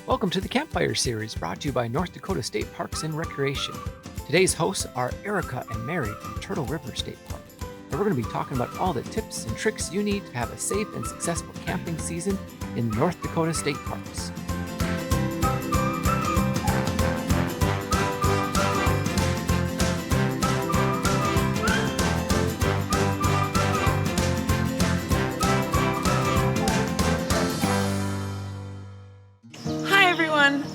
Welcome to the Campfire Series, brought to you by North Dakota State Parks and Recreation. Today's hosts are Erika and Mary from Turtle River State Park, where we're going to be talking about all the tips and tricks you need to have a safe and successful camping season in North Dakota State Parks.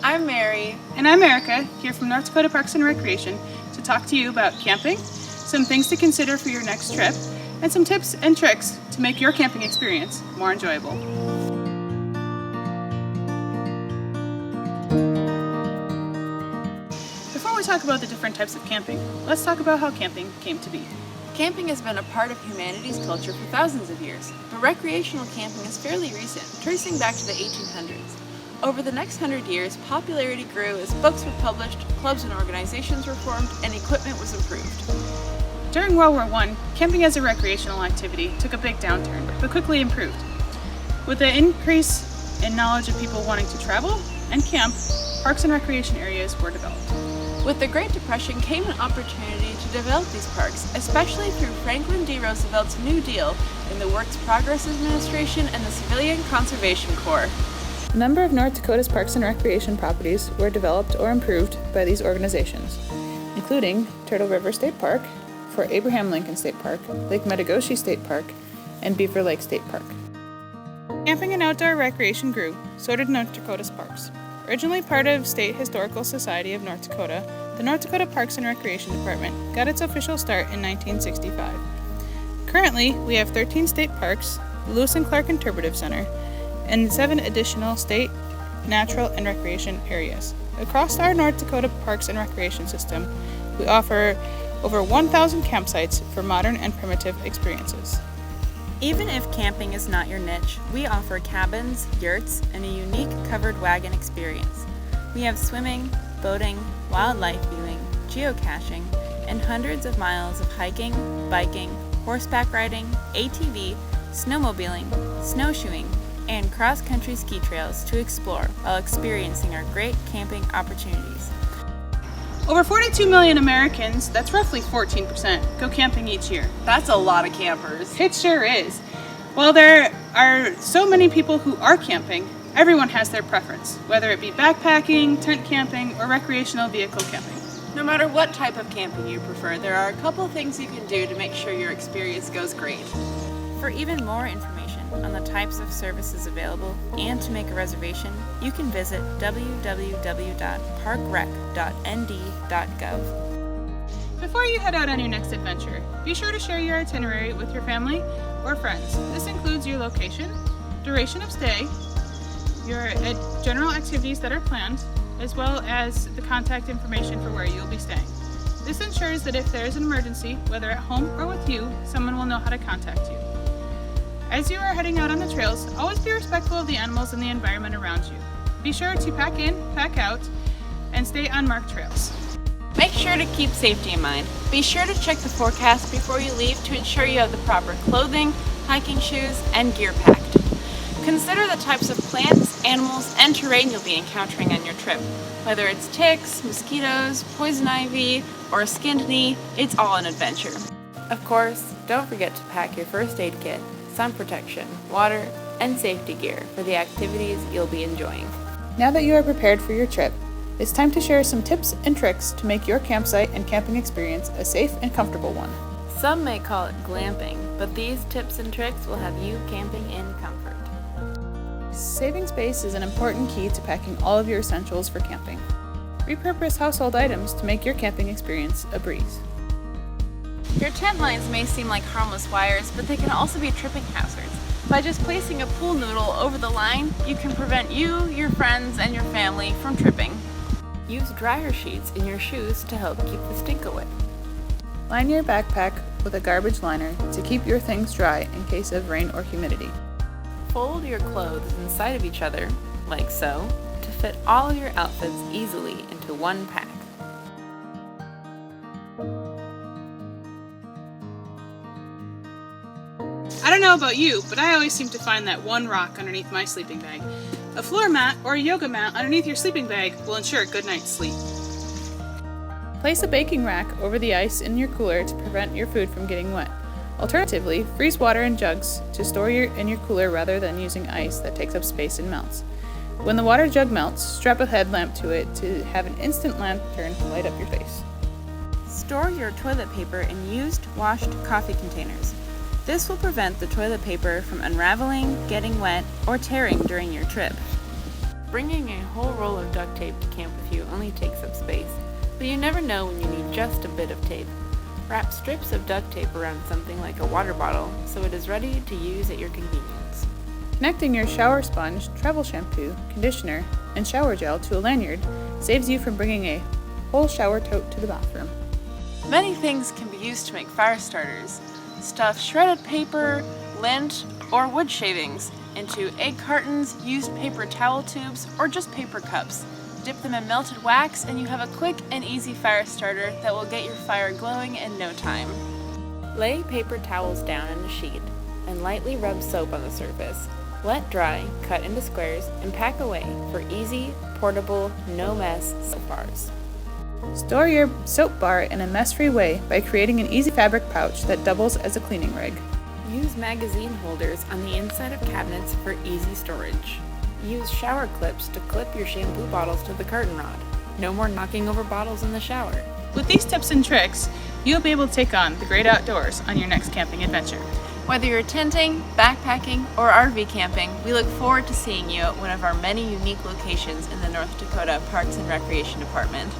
I'm Mary. And I'm Erika, here from North Dakota Parks and Recreation to talk to you about camping, some things to consider for your next trip, and some tips and tricks to make your camping experience more enjoyable. Before we talk about the different types of camping, let's talk about how camping came to be. Camping has been a part of humanity's culture for thousands of years, but recreational camping is fairly recent, tracing back to the 1800s. Over the next 100 years, popularity grew as books were published, clubs and organizations were formed, and equipment was improved. During World War I, camping as a recreational activity took a big downturn, but quickly improved. With the increase in knowledge of people wanting to travel and camp, parks and recreation areas were developed. With the Great Depression came an opportunity to develop these parks, especially through Franklin D. Roosevelt's New Deal in the Works Progress Administration and the Civilian Conservation Corps. A number of North Dakota's parks and recreation properties were developed or improved by these organizations, including Turtle River State Park, Fort Abraham Lincoln State Park, Lake Metagoshi State Park, and Beaver Lake State Park. Camping and outdoor recreation grew, so did North Dakota's parks. Originally part of State Historical Society of North Dakota, the North Dakota Parks and Recreation Department got its official start in 1965. Currently, we have 13 state parks, the Lewis and Clark Interpretive Center, and 7 additional state, natural, and recreation areas. Across our North Dakota Parks and Recreation system, we offer over 1,000 campsites for modern and primitive experiences. Even if camping is not your niche, we offer cabins, yurts, and a unique covered wagon experience. We have swimming, boating, wildlife viewing, geocaching, and hundreds of miles of hiking, biking, horseback riding, ATV, snowmobiling, snowshoeing, and cross-country ski trails to explore while experiencing our great camping opportunities. Over 42 million Americans, that's roughly 14%, go camping each year. That's a lot of campers. It sure is. While there are so many people who are camping, everyone has their preference, whether it be backpacking, tent camping, or recreational vehicle camping. No matter what type of camping you prefer, there are a couple things you can do to make sure your experience goes great. For even more information on the types of services available and to make a reservation, you can visit www.parkrec.nd.gov. Before you head out on your next adventure, be sure to share your itinerary with your family or friends. This includes your location, duration of stay, your general activities that are planned, as well as the contact information for where you'll be staying. This ensures that if there is an emergency, whether at home or with you, someone will know how to contact you. As you are heading out on the trails, always be respectful of the animals and the environment around you. Be sure to pack in, pack out, and stay on marked trails. Make sure to keep safety in mind. Be sure to check the forecast before you leave to ensure you have the proper clothing, hiking shoes, and gear packed. Consider the types of plants, animals, and terrain you'll be encountering on your trip. Whether it's ticks, mosquitoes, poison ivy, or a skinned knee, it's all an adventure. Of course, don't forget to pack your first aid kit, sun protection, water, and safety gear for the activities you'll be enjoying. Now that you are prepared for your trip, it's time to share some tips and tricks to make your campsite and camping experience a safe and comfortable one. Some may call it glamping, but these tips and tricks will have you camping in comfort. Saving space is an important key to packing all of your essentials for camping. Repurpose household items to make your camping experience a breeze. Your tent lines may seem like harmless wires, but they can also be tripping hazards. By just placing a pool noodle over the line, you can prevent you, your friends, and your family from tripping. Use dryer sheets in your shoes to help keep the stink away. Line your backpack with a garbage liner to keep your things dry in case of rain or humidity. Fold your clothes inside of each other, like so, to fit all your outfits easily into one pack. I don't know about you, but I always seem to find that one rock underneath my sleeping bag. A floor mat or a yoga mat underneath your sleeping bag will ensure a good night's sleep. Place a baking rack over the ice in your cooler to prevent your food from getting wet. Alternatively, freeze water in jugs to store in your cooler rather than using ice that takes up space and melts. When the water jug melts, strap a headlamp to it to have an instant lantern light up your face. Store your toilet paper in used, washed coffee containers. This will prevent the toilet paper from unraveling, getting wet, or tearing during your trip. Bringing a whole roll of duct tape to camp with you only takes up space, but you never know when you need just a bit of tape. Wrap strips of duct tape around something like a water bottle so it is ready to use at your convenience. Connecting your shower sponge, travel shampoo, conditioner, and shower gel to a lanyard saves you from bringing a whole shower tote to the bathroom. Many things can be used to make fire starters. Stuff shredded paper, lint, or wood shavings into egg cartons, used paper towel tubes, or just paper cups. Dip them in melted wax and you have a quick and easy fire starter that will get your fire glowing in no time. Lay paper towels down in a sheet and lightly rub soap on the surface. Let dry, cut into squares, and pack away for easy, portable, no-mess soap bars. Store your soap bar in a mess-free way by creating an easy fabric pouch that doubles as a cleaning rig. Use magazine holders on the inside of cabinets for easy storage. Use shower clips to clip your shampoo bottles to the curtain rod. No more knocking over bottles in the shower. With these tips and tricks, you'll be able to take on the great outdoors on your next camping adventure. Whether you're tenting, backpacking, or RV camping, we look forward to seeing you at one of our many unique locations in the North Dakota Parks and Recreation Department.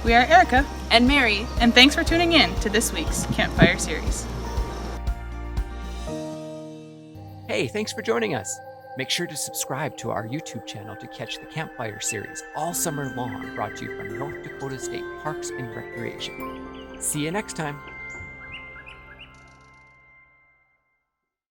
We are Erika and Mary, and thanks for tuning in to this week's Campfire Series. Hey, thanks for joining us. Make sure to subscribe to our YouTube channel to catch the Campfire Series all summer long, brought to you from North Dakota State Parks and Recreation. See you next time.